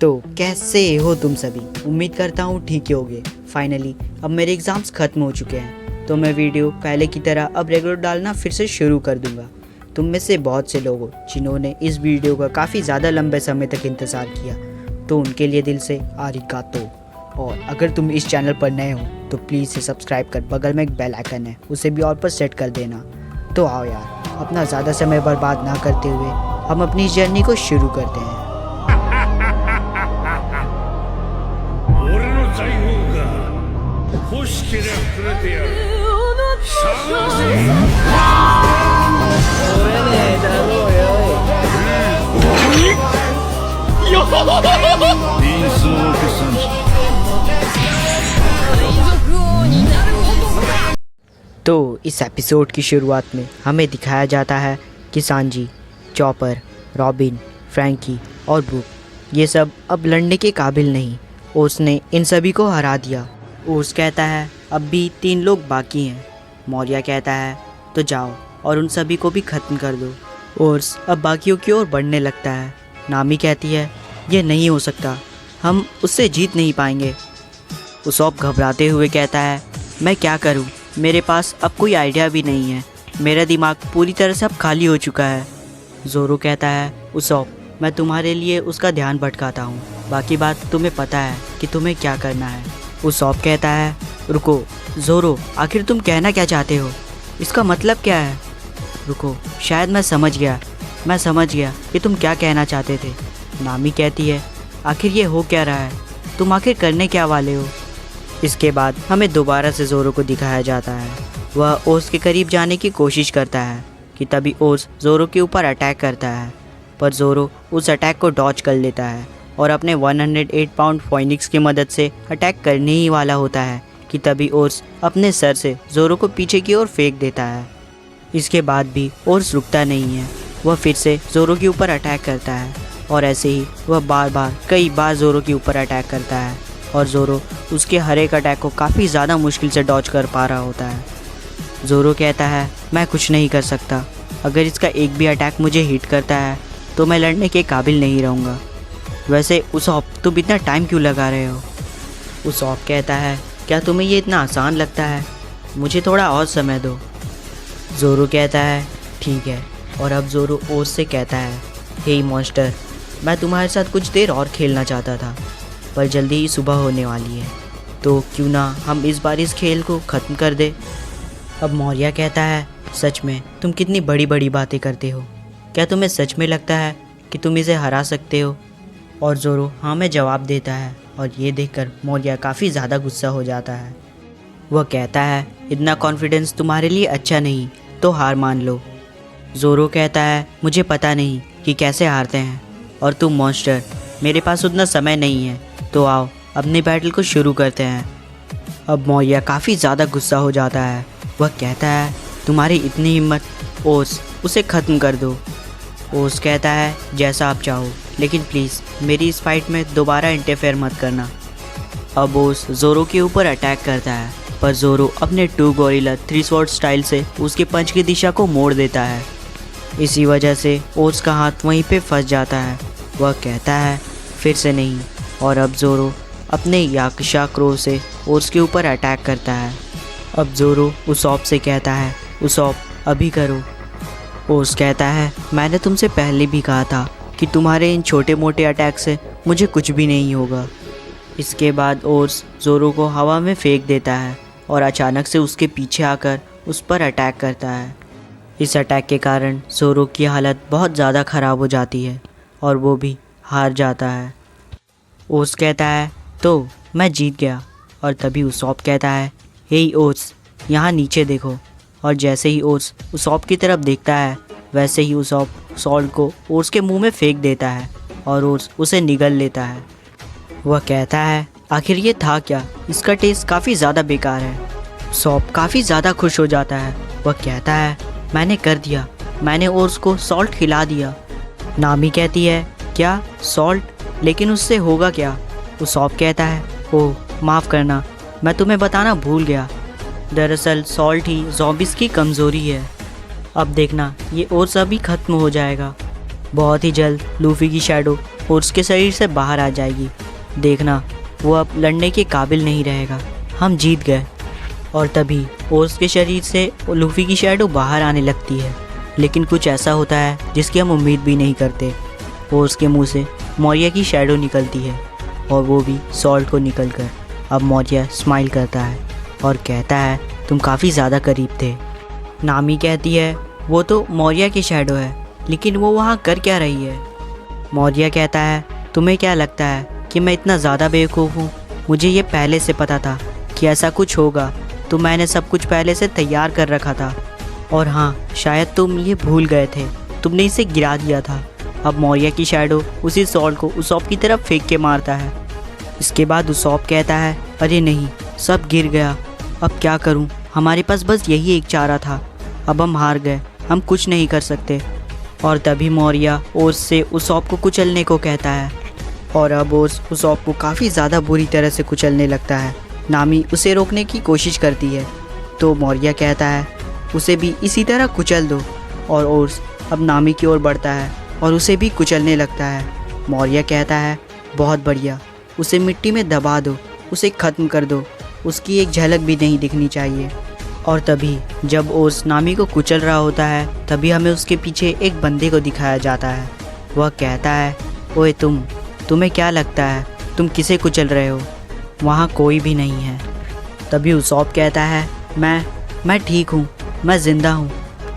तो कैसे हो तुम सभी। उम्मीद करता हूँ ठीक ही होगे। फाइनली अब मेरे एग्ज़ाम्स ख़त्म हो चुके हैं, तो मैं वीडियो पहले की तरह अब रेगुलर डालना फिर से शुरू कर दूंगा। तुम में से बहुत से लोगों जिन्होंने इस वीडियो का काफ़ी ज़्यादा लंबे समय तक इंतज़ार किया, तो उनके लिए दिल से आरिगातो। और अगर तुम इस चैनल पर नए हो तो प्लीज़ इसे सब्सक्राइब कर बगल में एक बेल आइकन है, उसे भी ऑल पर सेट कर देना। तो आओ यार, अपना ज़्यादा समय बर्बाद ना करते हुए हम अपनी जर्नी को शुरू करते हैं। तो इस एपिसोड की शुरुआत में हमें दिखाया जाता है कि सांजी, चॉपर, रॉबिन, फ्रैंकी और ब्रूक ये सब अब लड़ने के काबिल नहीं। उसने इन सभी को हरा दिया। ओर्स कहता है अब भी 3 लोग बाकी हैं। मौर्या कहता है तो जाओ और उन सभी को भी ख़त्म कर दो। ओर्स अब बाकियों की ओर बढ़ने लगता है। नामी कहती है ये नहीं हो सकता, हम उससे जीत नहीं पाएंगे। उसॉप घबराते हुए कहता है मैं क्या करूं, मेरे पास अब कोई आइडिया भी नहीं है, मेरा दिमाग पूरी तरह से अब खाली हो चुका है। ज़ोरो कहता है उसॉप मैं तुम्हारे लिए उसका ध्यान भटकाता हूँ, बाकी बात तुम्हें पता है कि तुम्हें क्या करना है। उसॉप कहता है रुको ज़ोरो, आखिर तुम कहना क्या चाहते हो, इसका मतलब क्या है। रुको, शायद मैं समझ गया कि तुम क्या कहना चाहते थे। नामी कहती है आखिर ये हो क्या रहा है, तुम आखिर करने क्या वाले हो। इसके बाद हमें दोबारा से ज़ोरो को दिखाया जाता है। वह ओर्स के करीब जाने की कोशिश करता है कि तभी ओर्स ज़ोरो के ऊपर अटैक करता है, पर ज़ोरो उस अटैक को डॉज कर लेता है और अपने 108 पाउंड फोनिक्स की मदद से अटैक करने ही वाला होता है कि तभी ओर्स अपने सर से ज़ोरो को पीछे की ओर फेंक देता है। इसके बाद भी ओर्स रुकता नहीं है, वह फिर से ज़ोरो के ऊपर अटैक करता है और ऐसे ही वह कई बार ज़ोरो के ऊपर अटैक करता है और ज़ोरो उसके हर एक अटैक को काफ़ी ज़्यादा मुश्किल से डॉज कर पा रहा होता है। ज़ोरो कहता है मैं कुछ नहीं कर सकता, अगर इसका एक भी अटैक मुझे हिट करता है तो मैं लड़ने के काबिल नहीं रहूँगा। वैसे उसॉप तुम इतना टाइम क्यों लगा रहे हो। उसॉप कहता है क्या तुम्हें ये इतना आसान लगता है, मुझे थोड़ा और समय दो। ज़ोरो कहता है ठीक है, और अब ज़ोरो ओर्स से कहता है हे मॉन्स्टर, मैं तुम्हारे साथ कुछ देर और खेलना चाहता था, पर जल्दी ही सुबह होने वाली है, तो क्यों ना हम इस बार इस खेल को ख़त्म कर दे। अब मौर्या कहता है सच में तुम कितनी बड़ी बड़ी बातें करते हो, क्या तुम्हें सच में लगता है कि तुम इसे हरा सकते हो। और ज़ोरो हाँ में जवाब देता है, और ये देखकर मौर्या काफ़ी ज़्यादा गुस्सा हो जाता है। वह कहता है इतना कॉन्फिडेंस तुम्हारे लिए अच्छा नहीं, तो हार मान लो। ज़ोरो कहता है मुझे पता नहीं कि कैसे हारते हैं, और तुम मॉन्स्टर, मेरे पास उतना समय नहीं है, तो आओ अपने बैटल को शुरू करते हैं। अब मौर्या काफ़ी ज़्यादा गुस्सा हो जाता है। वह कहता है तुम्हारी इतनी हिम्मत, ओर्स उसे ख़त्म कर दो। ओर्स कहता है जैसा आप चाहो, लेकिन प्लीज़ मेरी इस फाइट में दोबारा इंटरफेयर मत करना। अब ओर्स ज़ोरो के ऊपर अटैक करता है, पर ज़ोरो अपने 2 गोरिल्ला 3 स्वॉर्ड स्टाइल से उसके पंच की दिशा को मोड़ देता है। इसी वजह से ओर्स का हाथ वहीं पे फंस जाता है। वह कहता है फिर से नहीं, और अब ज़ोरो अपने याकुशा क्रो से ओर्स के ऊपर अटैक करता है। अब ज़ोरो उसॉप से कहता है उसॉप अभी करो। ओर्स कहता है मैंने तुमसे पहले भी कहा था कि तुम्हारे इन छोटे मोटे अटैक से मुझे कुछ भी नहीं होगा। इसके बाद ओर्स ज़ोरो को हवा में फेंक देता है और अचानक से उसके पीछे आकर उस पर अटैक करता है। इस अटैक के कारण ज़ोरो की हालत बहुत ज़्यादा ख़राब हो जाती है और वो भी हार जाता है। ओर्स कहता है तो मैं जीत गया, और तभी उसॉप कहता है हे ओर्स यहाँ नीचे देखो। और जैसे ही ओर्स उसॉप की तरफ देखता है, वैसे ही उसॉप सॉल्ट को ओर्स के मुंह में फेंक देता है और ओर्स उसे निगल लेता है। वह कहता है आखिर ये था क्या, इसका टेस्ट काफ़ी ज़्यादा बेकार है। उसॉप काफ़ी ज़्यादा खुश हो जाता है। वह कहता है मैंने कर दिया, मैंने ओर्स को सॉल्ट खिला दिया। नामी कहती है क्या सॉल्ट, लेकिन उससे होगा क्या। उसॉप कहता है ओह माफ़ करना, मैं तुम्हें बताना भूल गया, दरअसल सॉल्ट ही ज़ॉम्बीज़ की कमज़ोरी है। अब देखना ये ओर्स अभी ख़त्म हो जाएगा। बहुत ही जल्द लूफ़ी की शैडो और उसके शरीर से बाहर आ जाएगी। देखना, वो अब लड़ने के काबिल नहीं रहेगा। हम जीत गए। और तभी ओर्स के शरीर से लूफी की शैडो बाहर आने लगती है, लेकिन कुछ ऐसा होता है जिसकी हम उम्मीद भी नहीं करते। ओर्स के मुंह से मौर्या की शैडो निकलती है, और वो भी सॉल्ट को निकलकर। अब मौर्या स्माइल करता है और कहता है, तुम काफ़ी ज़्यादा करीब थे। नामी कहती है, वो तो मौर्या की शैडो है, लेकिन वो वहाँ कर क्या रही है? मौर्या कहता है, तुम्हें क्या लगता है कि मैं इतना ज़्यादा बेवकूफ़ हूँ? मुझे ये पहले से पता था कि ऐसा कुछ होगा, तो मैंने सब कुछ पहले से तैयार कर रखा था। और हाँ, शायद तुम ये भूल गए थे, तुमने इसे गिरा दिया था। अब मौर्या की शैडो उसी सॉल्ट को उसॉप की तरफ फेंक के मारता है। इसके बाद उसॉप कहता है, अरे नहीं, सब गिर गया, अब क्या करूं? हमारे पास बस यही एक चारा था, अब हम हार गए, हम कुछ नहीं कर सकते। और तभी मौर्या ओर्स से उसॉप को कुचलने को कहता है, और अब ओर्स उसॉप को काफ़ी ज़्यादा बुरी तरह से कुचलने लगता है। नामी उसे रोकने की कोशिश करती है, तो मौर्या कहता है, उसे भी इसी तरह कुचल दो। और ओर्स अब नामी की ओर बढ़ता है और उसे भी कुचलने लगता है। मौर्या कहता है, बहुत बढ़िया, उसे मिट्टी में दबा दो, उसे ख़त्म कर दो, उसकी एक झलक भी नहीं दिखनी चाहिए। और तभी जब ओर्स नामी को कुचल रहा होता है, तभी हमें उसके पीछे एक बंदे को दिखाया जाता है। वह कहता है, ओए तुम्हें क्या लगता है तुम किसे कुचल रहे हो? वहाँ कोई भी नहीं है। तभी उसॉप कहता है, मैं ठीक हूँ, मैं ज़िंदा हूँ,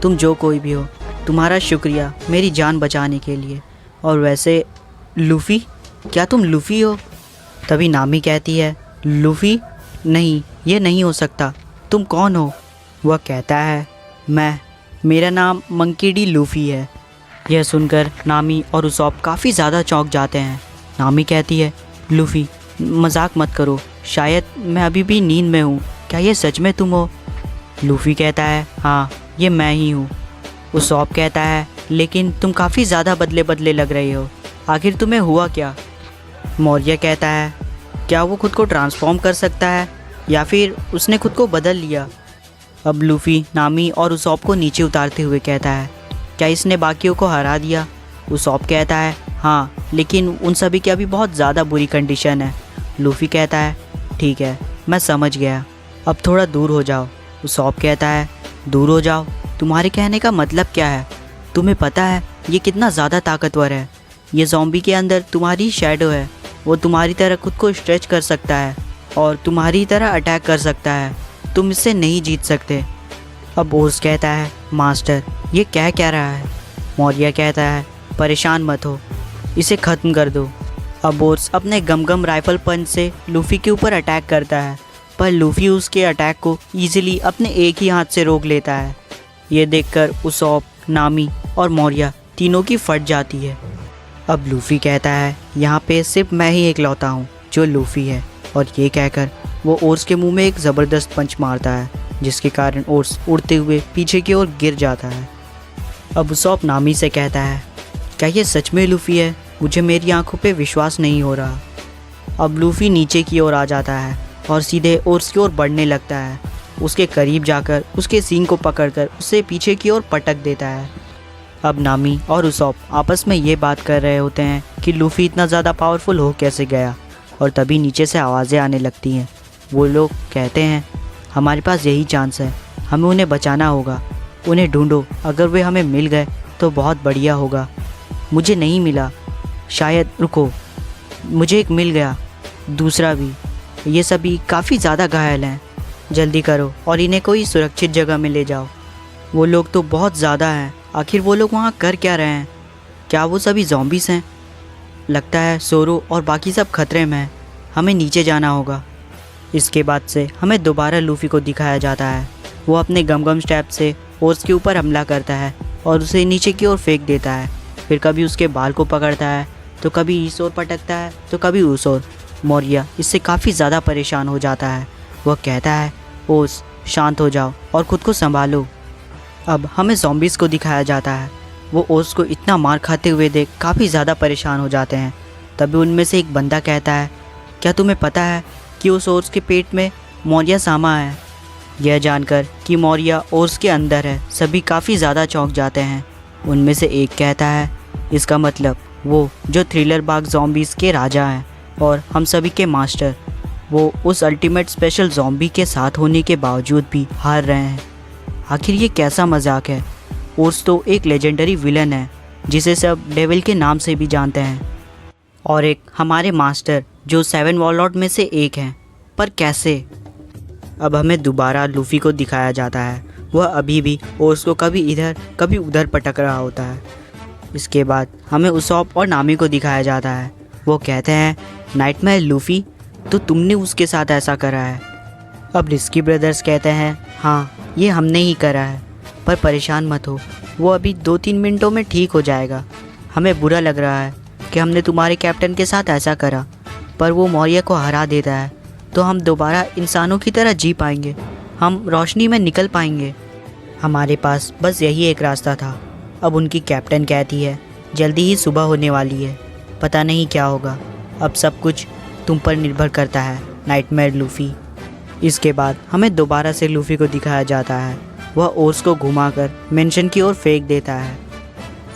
तुम जो कोई भी हो, तुम्हारा शुक्रिया मेरी जान बचाने के लिए। और वैसे लूफ़ी, क्या तुम लूफ़ी हो? तभी नामी कहती है, लूफ़ी? नहीं, ये नहीं हो सकता, तुम कौन हो? वह कहता है, मेरा नाम मंकी डी लूफ़ी है। यह सुनकर नामी और उसॉप काफ़ी ज़्यादा चौंक जाते हैं। नामी कहती है, लूफ़ी, मजाक मत करो, शायद मैं अभी भी नींद में हूँ, क्या ये सच में तुम हो? लूफ़ी कहता है, हाँ, ये मैं ही हूँ। उसॉप कहता है, लेकिन तुम काफ़ी ज़्यादा बदले बदले लग रही हो, आखिर तुम्हें हुआ क्या? मौर्या कहता है, क्या वो खुद को ट्रांसफॉर्म कर सकता है, या फिर उसने खुद को बदल लिया? अब लूफ़ी नामी और उसॉप को नीचे उतारते हुए कहता है, क्या इसने बाकियों को हरा दिया? उसॉप कहता है, हाँ, लेकिन उन सभी की अभी बहुत ज़्यादा बुरी कंडीशन है। लूफ़ी कहता है, ठीक है, मैं समझ गया, अब थोड़ा दूर हो जाओ। उसॉप कहता है, दूर हो जाओ? तुम्हारे कहने का मतलब क्या है? तुम्हें पता है ये कितना ज़्यादा ताकतवर है? ये ज़ॉम्बी के अंदर तुम्हारी शैडो है, वो तुम्हारी तरह खुद को स्ट्रेच कर सकता है और तुम्हारी तरह अटैक कर सकता है, तुम इससे नहीं जीत सकते। अब ओर्स कहता है, मास्टर, ये क्या रहा है? मौर्या कहता है, परेशान मत हो, इसे ख़त्म कर दो। अब ओर्स अपने गमगम राइफल पंच से लूफ़ी के ऊपर अटैक करता है, पर लूफ़ी उसके अटैक को ईजिली अपने एक ही हाथ से रोक लेता है। ये देखकर उसॉप, नामी और मौर्या तीनों की फट जाती है। अब लूफ़ी कहता है, यहाँ पे सिर्फ मैं ही इकलौता हूँ जो लूफ़ी है, और ये कहकर वो ओर्स के मुंह में एक ज़बरदस्त पंच मारता है, जिसके कारण ओर्स उड़ते हुए पीछे की ओर गिर जाता है। अब उसॉप नामी से कहता है, क्या ये सच में लूफ़ी है? मुझे मेरी आंखों पे विश्वास नहीं हो रहा। अब लूफ़ी नीचे की ओर आ जाता है और सीधे ओर्स की ओर बढ़ने लगता है। उसके करीब जाकर उसके सींग को पकड़कर उसे पीछे की ओर पटक देता है। अब नामी और उसॉप आपस में ये बात कर रहे होते हैं कि लूफ़ी इतना ज़्यादा पावरफुल हो कैसे गया, और तभी नीचे से आवाज़ें आने लगती हैं। वो लोग कहते हैं, हमारे पास यही चांस है, हमें उन्हें बचाना होगा, उन्हें ढूंढो, अगर वे हमें मिल गए तो बहुत बढ़िया होगा। मुझे नहीं मिला, शायद, रुको, मुझे एक मिल गया, दूसरा भी, ये सभी काफ़ी ज़्यादा घायल हैं, जल्दी करो और इन्हें कोई सुरक्षित जगह में ले जाओ। वो लोग तो बहुत ज़्यादा हैं, आखिर वो लोग वहाँ कर क्या रहे हैं? क्या वो सभी ज़ॉम्बीज़ हैं? लगता है सोरो और बाकी सब खतरे में हैं, हमें नीचे जाना होगा। इसके बाद से हमें दोबारा लूफ़ी को दिखाया जाता है। वो अपने गमगम स्टैप से ओर्स के ऊपर हमला करता है और उसे नीचे की ओर फेंक देता है। फिर कभी उसके बाल को पकड़ता है, तो कभी इस ओर पटकता है, तो कभी उस ओर। मौर्या इससे काफ़ी ज़्यादा परेशान हो जाता है। वह कहता है, ओर्स, शांत हो जाओ और ख़ुद को संभालो। अब हमें ज़ॉम्बीज़ को दिखाया जाता है। वो ओर्स को इतना मार खाते हुए देख काफ़ी ज़्यादा परेशान हो जाते हैं। तभी उनमें से एक बंदा कहता है, क्या तुम्हें पता है कि उस ओर्स के पेट में मौर्या सामा है? यह जानकर कि मौर्या ओर्स के अंदर है, सभी काफ़ी ज़्यादा चौंक जाते हैं। उनमें से एक कहता है, इसका मतलब वो जो थ्रिलर बाग ज़ॉम्बीज़ के राजा हैं और हम सभी के मास्टर, वो उस अल्टीमेट स्पेशल ज़ॉम्बी के साथ होने के बावजूद भी हार रहे हैं। आखिर ये कैसा मजाक है। ओर्स तो एक लेजेंडरी विलन है जिसे सब डेविल के नाम से भी जानते हैं, और एक हमारे मास्टर जो 7 वॉरलॉर्ड में से एक हैं। पर कैसे? अब हमें दोबारा लूफ़ी को दिखाया जाता है। वह अभी भी ओर्स को कभी इधर कभी उधर पटक रहा होता है। इसके बाद हमें उसॉप और नामी को दिखाया जाता है। वो कहते हैं, नाइटमेयर लूफ़ी, तो तुमने उसके साथ ऐसा करा है। अब रिस्की ब्रदर्स कहते हैं, हाँ ये हमने ही करा है, पर परेशान मत हो, वो अभी 2-3 मिनटों में ठीक हो जाएगा। हमें बुरा लग रहा है कि हमने तुम्हारे कैप्टन के साथ ऐसा करा, पर वो मौर्य को हरा देता है तो हम दोबारा इंसानों की तरह जी पाएंगे, हम रोशनी में निकल पाएंगे। हमारे पास बस यही एक रास्ता था। अब उनकी कैप्टन कहती है, जल्दी ही सुबह होने वाली है, पता नहीं क्या होगा, अब सब कुछ तुम पर निर्भर करता है नाइटमेयर लूफ़ी। इसके बाद हमें दोबारा से लूफ़ी को दिखाया जाता है। वह ओर्स को घुमाकर मेंशन की ओर फेंक देता है।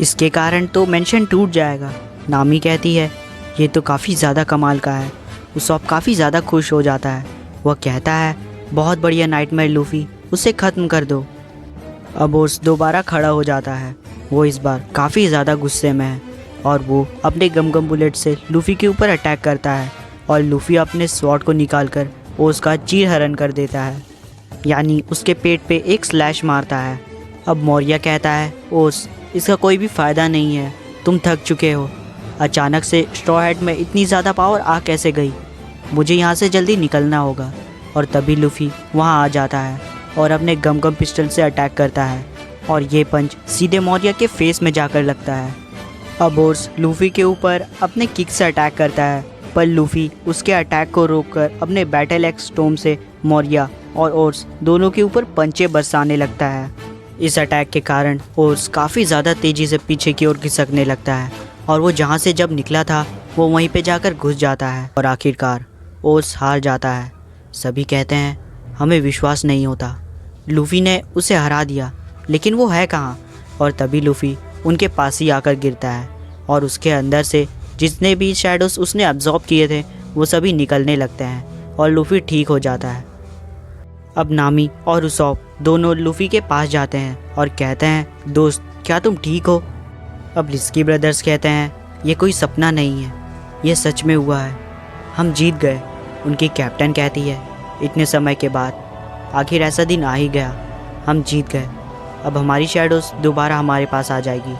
इसके कारण तो मेंशन टूट जाएगा। नामी कहती है, ये तो काफ़ी ज़्यादा कमाल का है। उसॉप काफ़ी ज़्यादा खुश हो जाता है। वह कहता है, बहुत बढ़िया नाइटमेयर लूफ़ी, उसे ख़त्म कर दो। अब ओर्स दोबारा खड़ा हो जाता है। वो इस बार काफ़ी ज़्यादा गुस्से में है और वो अपने गम बुलेट से लूफ़ी के ऊपर अटैक करता है और लूफ़ी अपने स्वॉर्ड को निकालकर ओर्स का चीरहरण कर देता है, यानी उसके पेट पे एक स्लैश मारता है। अब मौर्य कहता है, ओर्स इसका कोई भी फ़ायदा नहीं है, तुम थक चुके हो। अचानक से स्ट्रॉ हेड में इतनी ज़्यादा पावर आ कैसे गई? मुझे यहाँ से जल्दी निकलना होगा। और तभी लूफ़ी वहाँ आ जाता है और अपने गम पिस्टल से अटैक करता है और ये पंच सीधे मौर्य के फेस में जाकर लगता है। अब ओर्स लूफ़ी के ऊपर अपने किक से अटैक करता है, पर लूफ़ी उसके अटैक को रोककर अपने बैटल एक्स स्टोम से मौर्य और ओर्स दोनों के ऊपर पंचे बरसाने लगता है। इस अटैक के कारण ओर्स काफ़ी ज़्यादा तेज़ी से पीछे की ओर खिसकने लगता है और वो जहाँ से जब निकला था वो वहीं पे जाकर घुस जाता है और आखिरकार ओर्स हार जाता है। सभी कहते हैं, हमें विश्वास नहीं होता, लूफ़ी ने उसे हरा दिया, लेकिन वो है कहाँ? और तभी लूफ़ी उनके पास ही आकर गिरता है और उसके अंदर से जितने भी शैडोज़ उसने अब्जॉर्ब किए थे वो सभी निकलने लगते हैं और लूफ़ी ठीक हो जाता है। अब नामी और उसॉप दोनों लूफ़ी के पास जाते हैं और कहते हैं, दोस्त क्या तुम ठीक हो? अब रिस्की ब्रदर्स कहते हैं, ये कोई सपना नहीं है, ये सच में हुआ है, हम जीत गए। उनकी कैप्टन कहती है, इतने समय के बाद आखिर ऐसा दिन आ ही गया, हम जीत गए। अब हमारी शैडोज़ दोबारा हमारे पास आ जाएगी।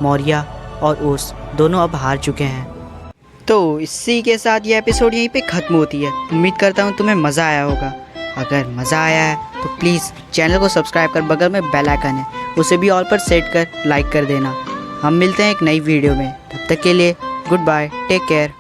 मौर्य और ओर्स दोनों अब हार चुके हैं। तो इसी के साथ ये एपिसोड यहीं पे ख़त्म होती है। उम्मीद करता हूँ तुम्हें मज़ा आया होगा। अगर मज़ा आया है तो प्लीज़ चैनल को सब्सक्राइब कर बगल में बेल आइकन है उसे भी ऑल पर सेट कर लाइक कर देना। हम मिलते हैं एक नई वीडियो में, तब तक के लिए गुड बाय, टेक केयर।